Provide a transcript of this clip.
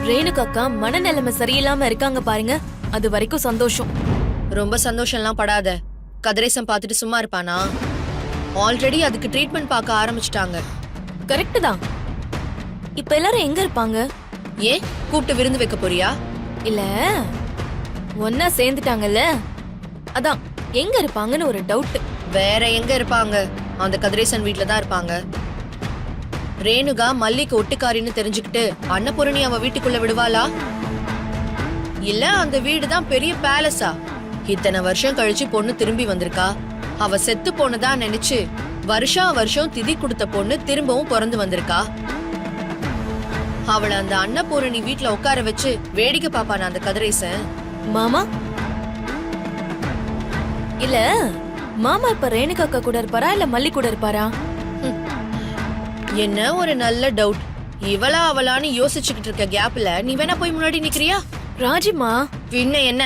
ரேணுகாக்கா மனநிலைமை சரியில்லாம இருக்காங்க பாருங்க, அது வரைக்கும் சந்தோஷம். ரொம்ப சந்தோஷம்லாம் படாத. கதிரேசன் பார்த்துட்டு சும்மா இருப்பானா? ஆல்ரெடி அதுக்கு ட்ரீட்மெண்ட் பார்க்க ஆரம்பிச்சிட்டாங்க. கரெக்ட் தான். இப்ப எல்லாரும் எங்க இருப்பாங்க? ஏன் கூப்பிட்டு விருந்து வைக்க போறியா? இல்ல, ஒன்னா சேர்ந்துட்டாங்கல்ல, அதான் எங்க இருப்பாங்கன்னு ஒரு டவுட். வேற எங்க இருப்பாங்க? அந்த கதிரேசன் வீட்ல தான் இருப்பாங்க. ரேணுகா மல்லிக்கு ஒட்டுக்காரின்னு தெரிஞ்சுக்கிட்டு அன்னபூரணி அவ வீட்டுக்குள்ள விடுவாளா? இல்ல அந்த வீடு தான் பெரிய பேலஸா? இத்தனை வருஷம் கழிச்சு பொண்ணு திரும்பி வந்திருக்கா. அவ செத்து போனதா நினைச்சு வருஷா வருஷம் திதி கொடுத்த பொண்ணு திரும்பவும் பிறந்து வந்திருக்கா. அவளை அந்த அன்னபூரணி வீட்ல உட்கார வச்சு வேடிக்கை பாப்பான அந்த கதிரேசன். மாமா இல்ல, மாமா இப்ப ரேணுகாக்கா கூட இருப்பாரா இல்ல மல்லி கூட இருப்பாரா? என்ன ஒரு நல்ல டவுட். இவளா அவளான்னு யோசிச்சுக்கிட்டு இருக்க கேப்ல நீ வேணா போய் முன்னாடி நிக்கிறியா? ராஜிமா பின்ன என்ன,